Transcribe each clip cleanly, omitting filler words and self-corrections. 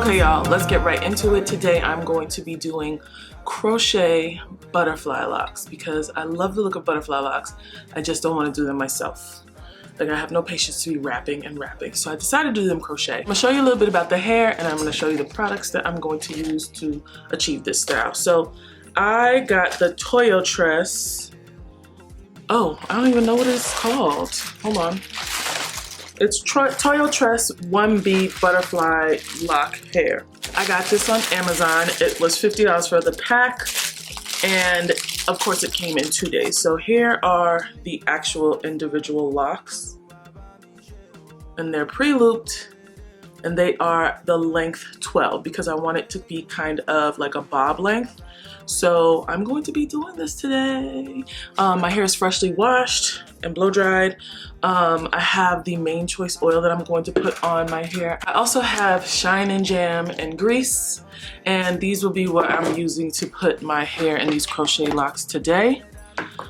Okay y'all, let's get right into it. Today I'm going to be doing crochet butterfly locks because I love the look of butterfly locks. I just don't want to do them myself. Like, I have no patience to be wrapping and wrapping. So I decided to do them crochet. I'm gonna show you a little bit about the hair and I'm gonna show you the products that I'm going to use to achieve this style. So I got the Toyotress. Oh, I don't even know what it's called. Hold on. It's Toyotress 1B Butterfly Loc hair. I got this on Amazon. It was $50 for the pack. And of course it came in 2 days. So here are the actual individual locks. And they're pre-looped. And they are the length 12 because I want it to be kind of like a bob length. So I'm going to be doing this today. My hair is freshly washed and blow dried. I have the Main Choice oil that I'm going to put on my hair. I also have Shine and Jam and grease, and these will be what I'm using to put my hair in these crochet locks today.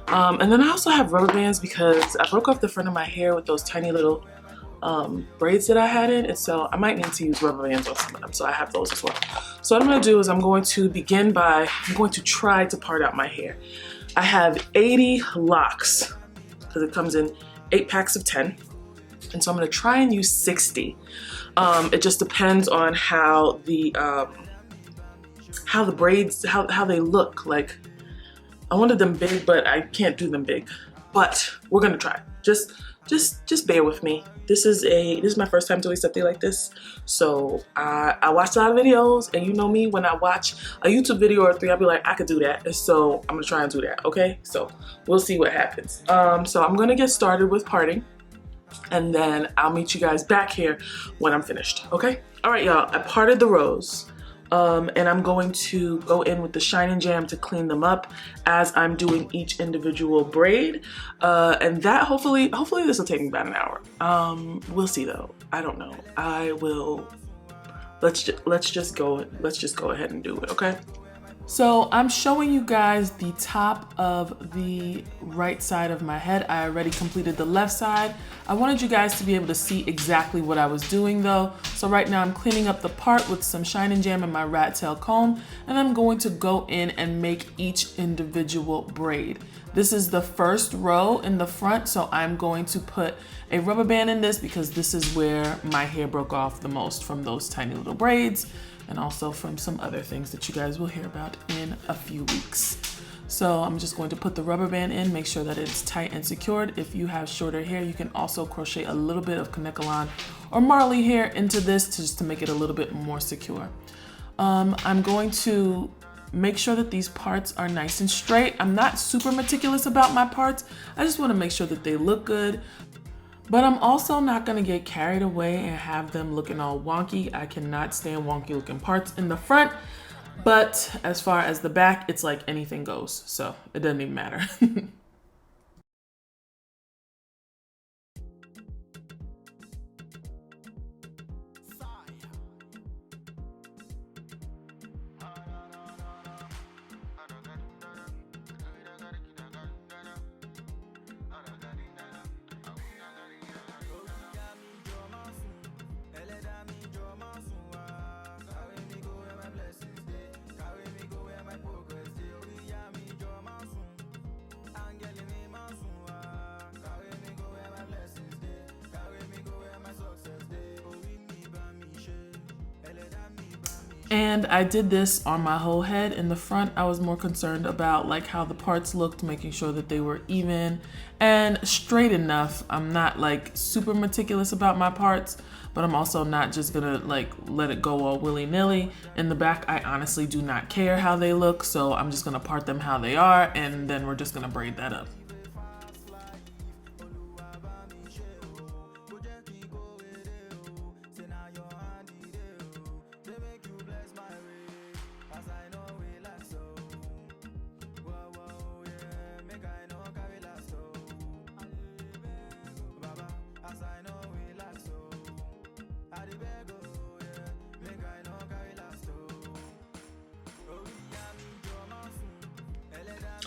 And then I also have rubber bands because I broke off the front of my hair with those tiny little braids that I had in, and so I might need to use rubber bands on some of them, so I have those as well. So what I'm going to do is I'm going to try to part out my hair. I have 80 locks because it comes in 8 packs of 10, and so I'm going to try and use 60. It just depends on how the braids, how they look. Like, I wanted them big, but I can't do them big. But we're gonna try. Just bear with me. This is my first time doing something like this. So I watched a lot of videos, and you know me, when I watch a YouTube video or 3, I'll be like, I could do that. And so I'm gonna try and do that, okay? So we'll see what happens. So I'm gonna get started with parting, and then I'll meet you guys back here when I'm finished, okay? All right, y'all, I parted the rows. And I'm going to go in with the Shine and Jam to clean them up as I'm doing each individual braid. And that hopefully this will take me about an hour. We'll see though. I don't know. I will. Let's just go ahead and do it, okay? So I'm showing you guys the top of the right side of my head. I already completed the left side. I wanted you guys to be able to see exactly what I was doing though. So right now I'm cleaning up the part with some Shine and Jam and my rat tail comb, and I'm going to go in and make each individual braid. This is the first row in the front, so I'm going to put a rubber band in this because this is where my hair broke off the most from those tiny little braids, and also from some other things that you guys will hear about in a few weeks. So I'm just going to put the rubber band in, make sure that it's tight and secured. If you have shorter hair, you can also crochet a little bit of Kanekalon or Marley hair into this just to make it a little bit more secure. I'm going to make sure that these parts are nice and straight. I'm not super meticulous about my parts. I just want to make sure that they look good. But I'm also not gonna get carried away and have them looking all wonky. I cannot stand wonky looking parts in the front, but as far as the back, it's like anything goes. So it doesn't even matter. And I did this on my whole head. In the front, I was more concerned about like how the parts looked, making sure that they were even and straight enough. I'm not like super meticulous about my parts, but I'm also not just gonna like let it go all willy-nilly. In the back, I honestly do not care how they look, so I'm just gonna part them how they are, and then we're just gonna braid that up.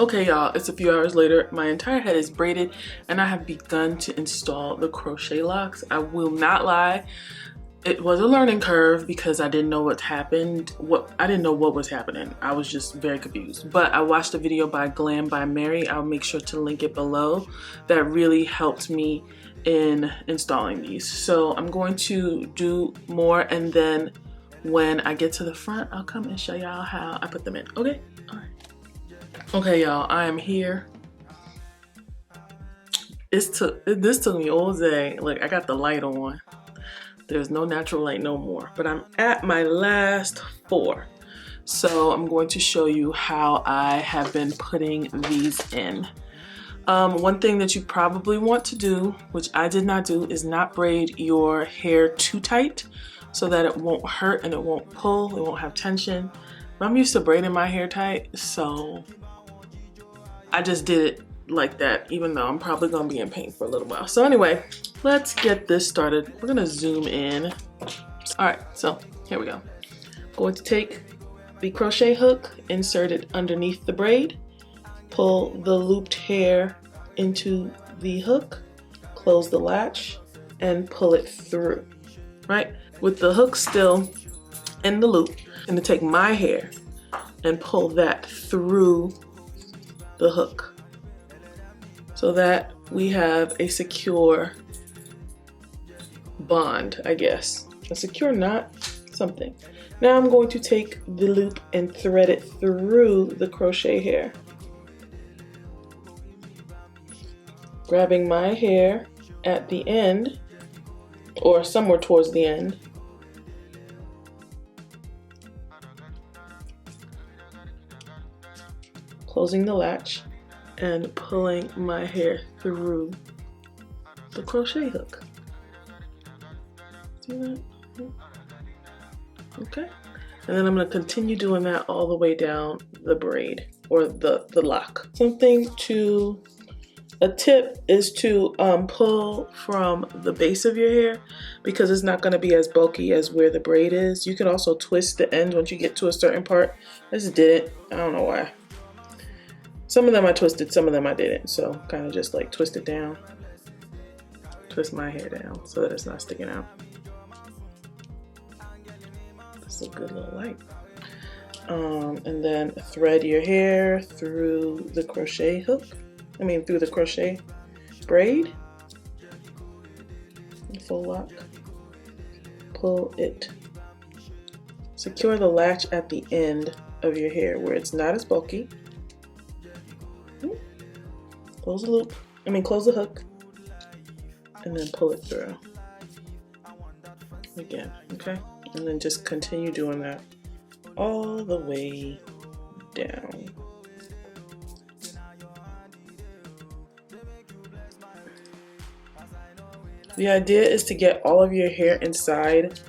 Okay y'all, it's a few hours later. My entire head is braided and I have begun to install the crochet locks. I will not lie, It was a learning curve because I didn't know what happened. I didn't know what was happening. I was just very confused. But I watched a video by Glam by Mary. I'll make sure to link it below. That really helped me in installing these. So I'm going to do more, and then when I get to the front, I'll come and show y'all how I put them in. Okay? All right. Okay, y'all, I am here. This took me all day. Like, I got the light on. There's no natural light no more, but I'm at my last 4. So I'm going to show you how I have been putting these in. One thing that you probably want to do, which I did not do, is not braid your hair too tight so that it won't hurt and it won't pull, it won't have tension. But I'm used to braiding my hair tight, so I just did it like that, even though I'm probably gonna be in pain for a little while. So anyway, let's get this started. We're gonna zoom in. All right, so here we go. Going to take the crochet hook, insert it underneath the braid, pull the looped hair into the hook, close the latch, and pull it through, right? With the hook still in the loop, I'm gonna take my hair and pull that through the hook, so that we have a secure bond, I guess. A secure knot, something. Now I'm going to take the loop and thread it through the crochet hair. Grabbing my hair at the end, or somewhere towards the end. Closing the latch and pulling my hair through the crochet hook. See that? Okay. And then I'm going to continue doing that all the way down the braid, or the lock. A tip is to pull from the base of your hair, because it's not going to be as bulky as where the braid is. You can also twist the end once you get to a certain part. I just did it. I don't know why. Some of them I twisted, some of them I didn't. So kind of just like twist it down. Twist my hair down so that it's not sticking out. This is a good little light. And then thread your hair through the crochet hook. Through the crochet braid. Full lock. Pull it. Secure the latch at the end of your hair where it's not as bulky. Close the loop, close the hook, and then pull it through again, okay? And then just continue doing that all the way down. The idea is to get all of your hair inside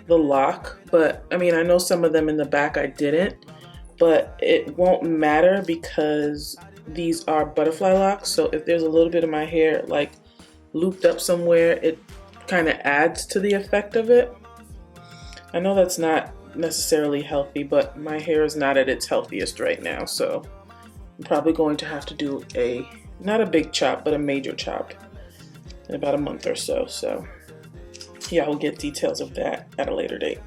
the lock, but I know some of them in the back I didn't, but it won't matter because these are butterfly locks, so if there's a little bit of my hair like looped up somewhere, it kind of adds to the effect of it. I know that's not necessarily healthy, but my hair is not at its healthiest right now, so I'm probably going to have to do not a big chop, but a major chop in about a month or so. So yeah, we'll get details of that at a later date.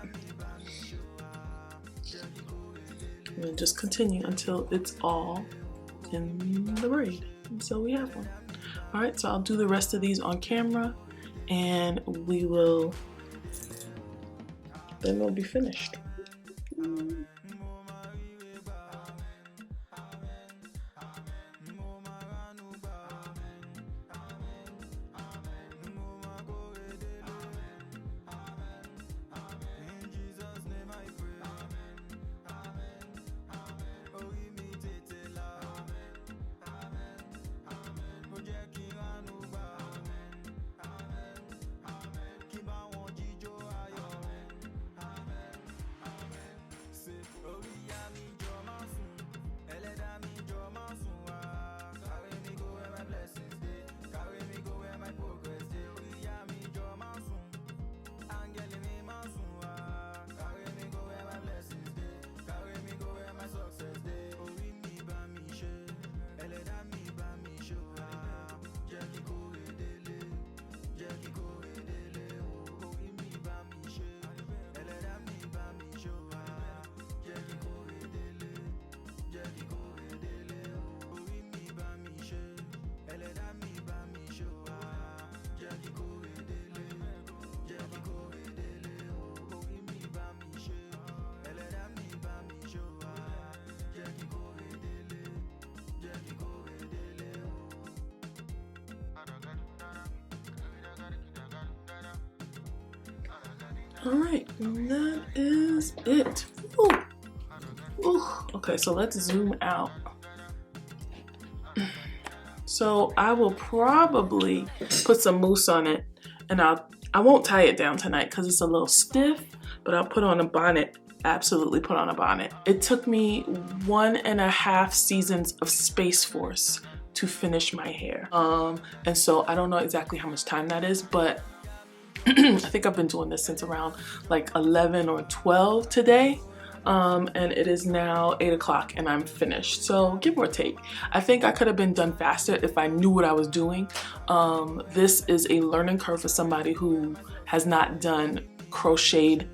And then just continue until it's all in the braid. And so we have one. All right, so I'll do the rest of these on camera, and then we'll be finished. All right, and that is it. Ooh. Ooh. Okay, so let's zoom out. So I will probably put some mousse on it, and I won't tie it down tonight because it's a little stiff, but I'll put on a bonnet. Absolutely put on a bonnet. It took me 1.5 seasons of Space Force to finish my hair. And so I don't know exactly how much time that is, but I think I've been doing this since around like 11 or 12 today. And it is now 8 o'clock and I'm finished. So give or take. I think I could have been done faster if I knew what I was doing. This is a learning curve for somebody who has not done crocheted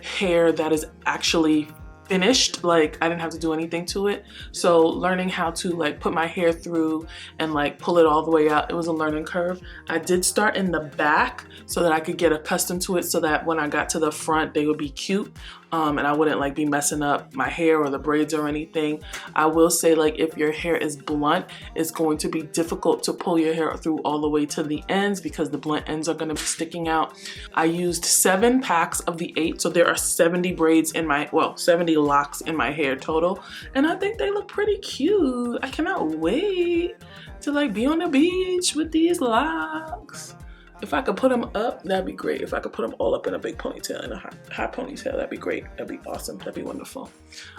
hair that is actually finished. Like, I didn't have to do anything to it. So learning how to like put my hair through and like pull it all the way out, it was a learning curve. I did start in the back so that I could get accustomed to it, so that when I got to the front they would be cute. And I wouldn't like be messing up my hair or the braids or anything. I will say, like, if your hair is blunt, it's going to be difficult to pull your hair through all the way to the ends because the blunt ends are going to be sticking out. I used 7 packs of the 8, so there are 70 braids in my, well, 70 locks in my hair total, and I think they look pretty cute. I cannot wait to like be on the beach with these locks. If I could put them up, that'd be great. If I could put them all up in a big ponytail, in a high ponytail, that'd be great. That'd be awesome. That'd be wonderful.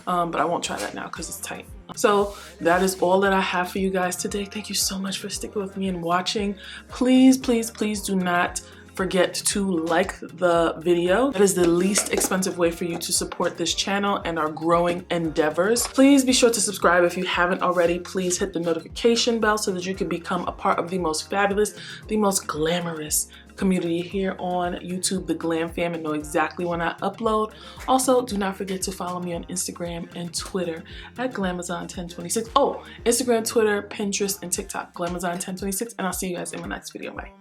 But I won't try that now because it's tight. So that is all that I have for you guys today. Thank you so much for sticking with me and watching. Please, please, please do not forget to like the video. That is the least expensive way for you to support this channel and our growing endeavors. Please be sure to subscribe if you haven't already. Please hit the notification bell so that you can become a part of the most fabulous, the most glamorous community here on YouTube, the Glam Fam, and know exactly when I upload. Also, do not forget to follow me on Instagram and Twitter at Glamazon1026. Oh, Instagram, Twitter, Pinterest, and TikTok, Glamazon1026, and I'll see you guys in my next video. Bye.